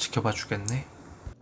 지켜봐 주겠네.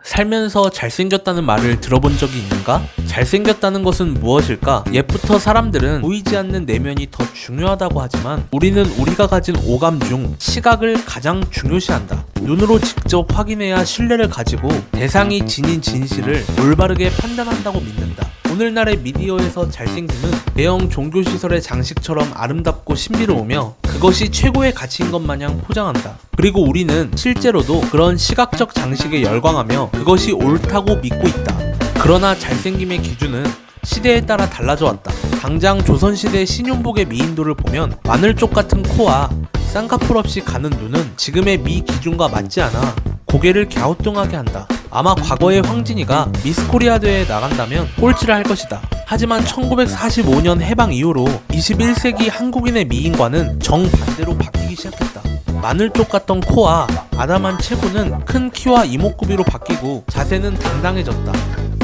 살면서 잘생겼다는 말을 들어본 적이 있는가? 잘생겼다는 것은 무엇일까? 옛부터 사람들은 보이지 않는 내면이 더 중요하다고 하지만 우리는 우리가 가진 오감 중 시각을 가장 중요시한다. 눈으로 직접 확인해야 신뢰를 가지고 대상이 지닌 진실을 올바르게 판단한다고 믿는다. 오늘날의 미디어에서 잘생김은 대형 종교시설의 장식처럼 아름답고 신비로우며 그것이 최고의 가치인 것 마냥 포장한다. 그리고 우리는 실제로도 그런 시각적 장식에 열광하며 그것이 옳다고 믿고 있다. 그러나 잘생김의 기준은 시대에 따라 달라져 왔다. 당장 조선시대 신윤복의 미인도를 보면 마늘쪽 같은 코와 쌍꺼풀 없이 가는 눈은 지금의 미 기준과 맞지 않아 고개를 갸우뚱하게 한다. 아마 과거의 황진이가 미스코리아 대회에 나간다면 꼴찌를 할 것이다. 하지만 1945년 해방 이후로 21세기 한국인의 미인과는 정반대로 바뀌기 시작했다. 마늘쪽 같던 코와 아담한 체구는 큰 키와 이목구비로 바뀌고 자세는 당당해졌다.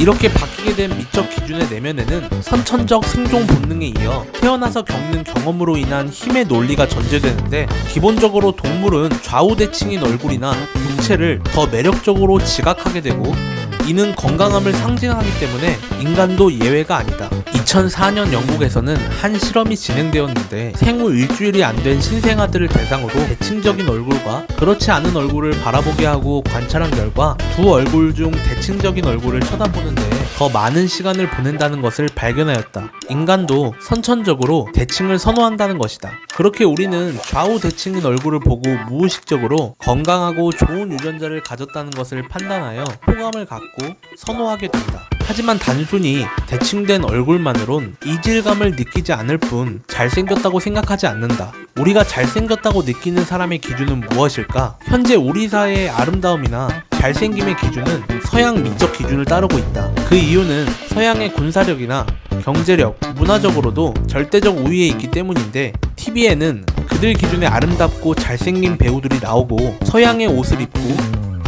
이렇게 바뀌게 된 미적 기준의 내면에는 선천적 생존 본능에 이어 태어나서 겪는 경험으로 인한 힘의 논리가 전제되는데, 기본적으로 동물은 좌우대칭인 얼굴이나 육체를 더 매력적으로 지각하게 되고 이는 건강함을 상징하기 때문에 인간도 예외가 아니다. 2004년 영국에서는 한 실험이 진행되었는데 생후 일주일이 안 된 신생아들을 대상으로 대칭적인 얼굴과 그렇지 않은 얼굴을 바라보게 하고 관찰한 결과 두 얼굴 중 대칭적인 얼굴을 쳐다보는 데에 더 많은 시간을 보낸다는 것을 발견하였다. 인간도 선천적으로 대칭을 선호한다는 것이다. 그렇게 우리는 좌우 대칭인 얼굴을 보고 무의식적으로 건강하고 좋은 유전자를 가졌다는 것을 판단하여 호감을 갖고 선호하게 된다. 하지만 단순히 대칭된 얼굴만으론 이질감을 느끼지 않을 뿐 잘생겼다고 생각하지 않는다. 우리가 잘생겼다고 느끼는 사람의 기준은 무엇일까? 현재 우리 사회의 아름다움이나 잘생김의 기준은 서양 미적 기준을 따르고 있다. 그 이유는 서양의 군사력이나 경제력, 문화적으로도 절대적 우위에 있기 때문인데, TV에는 그들 기준에 아름답고 잘생긴 배우들이 나오고 서양의 옷을 입고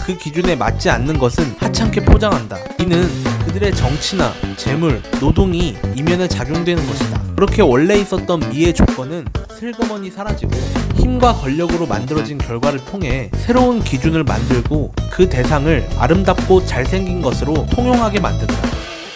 그 기준에 맞지 않는 것은 하찮게 포장한다. 이는 그들의 정치나 재물, 노동이 이면에 작용되는 것이다. 그렇게 원래 있었던 미의 조건은 슬그머니 사라지고 힘과 권력으로 만들어진 결과를 통해 새로운 기준을 만들고 그 대상을 아름답고 잘생긴 것으로 통용하게 만든다.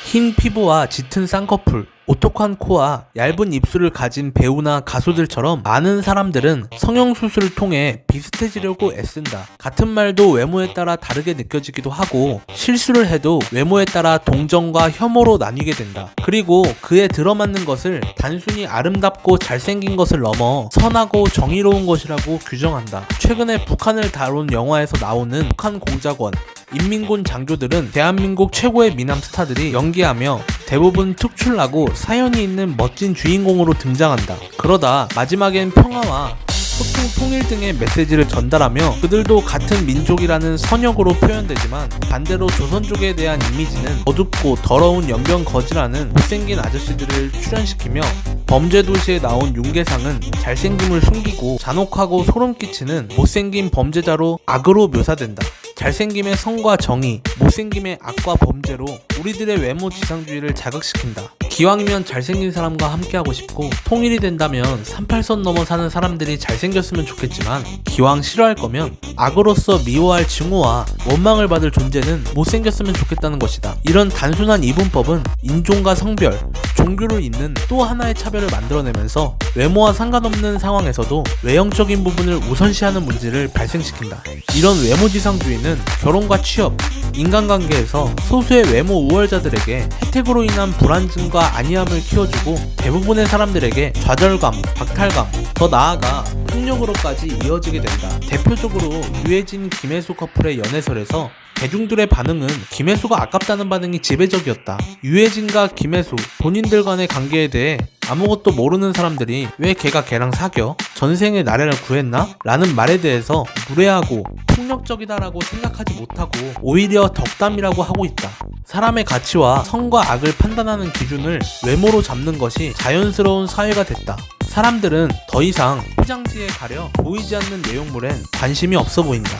흰 피부와 짙은 쌍꺼풀, 오똑한 코와 얇은 입술을 가진 배우나 가수들처럼 많은 사람들은 성형수술을 통해 비슷해지려고 애쓴다. 같은 말도 외모에 따라 다르게 느껴지기도 하고 실수를 해도 외모에 따라 동정과 혐오로 나뉘게 된다. 그리고 그에 들어맞는 것을 단순히 아름답고 잘생긴 것을 넘어 선하고 정의로운 것이라고 규정한다. 최근에 북한을 다룬 영화에서 나오는 북한 공작원, 인민군 장교들은 대한민국 최고의 미남 스타들이 연기하며 대부분 특출나고 사연이 있는 멋진 주인공으로 등장한다. 그러다 마지막엔 평화와 소통 통일 등의 메시지를 전달하며 그들도 같은 민족이라는 선역으로 표현되지만, 반대로 조선족에 대한 이미지는 어둡고 더러운 연변거지라는 못생긴 아저씨들을 출연시키며, 범죄도시에 나온 윤계상은 잘생김을 숨기고 잔혹하고 소름 끼치는 못생긴 범죄자로 악으로 묘사된다. 잘생김의 성과 정의, 못생김의 악과 범죄로 우리들의 외모 지상주의를 자극시킨다. 기왕이면 잘생긴 사람과 함께하고 싶고, 통일이 된다면 38선 넘어 사는 사람들이 잘생겼으면 좋겠지만, 기왕 싫어할 거면 악으로서 미워할 증오와 원망을 받을 존재는 못생겼으면 좋겠다는 것이다. 이런 단순한 이분법은 인종과 성별, 종교를 잇는 또 하나의 차별을 만들어내면서 외모와 상관없는 상황에서도 외형적인 부분을 우선시하는 문제를 발생시킨다. 이런 외모지상주의는 결혼과 취업, 인간관계에서 소수의 외모 우월자들에게 혜택으로 인한 불안증과 안이함을 키워주고 대부분의 사람들에게 좌절감, 박탈감, 더 나아가 폭력으로까지 이어지게 된다. 대표적으로 유해진, 김혜수 커플의 연애설에서 대중들의 반응은 김혜수가 아깝다는 반응이 지배적이었다. 유해진과 김혜수 본인들 간의 관계에 대해 아무것도 모르는 사람들이 왜 걔가 걔랑 사겨? 전생에 나래를 구했나? 라는 말에 대해서 무례하고 폭력적이다라고 생각하지 못하고 오히려 덕담이라고 하고 있다. 사람의 가치와 선과 악을 판단하는 기준을 외모로 잡는 것이 자연스러운 사회가 됐다. 사람들은 더 이상 포장지에 가려 보이지 않는 내용물엔 관심이 없어 보인다.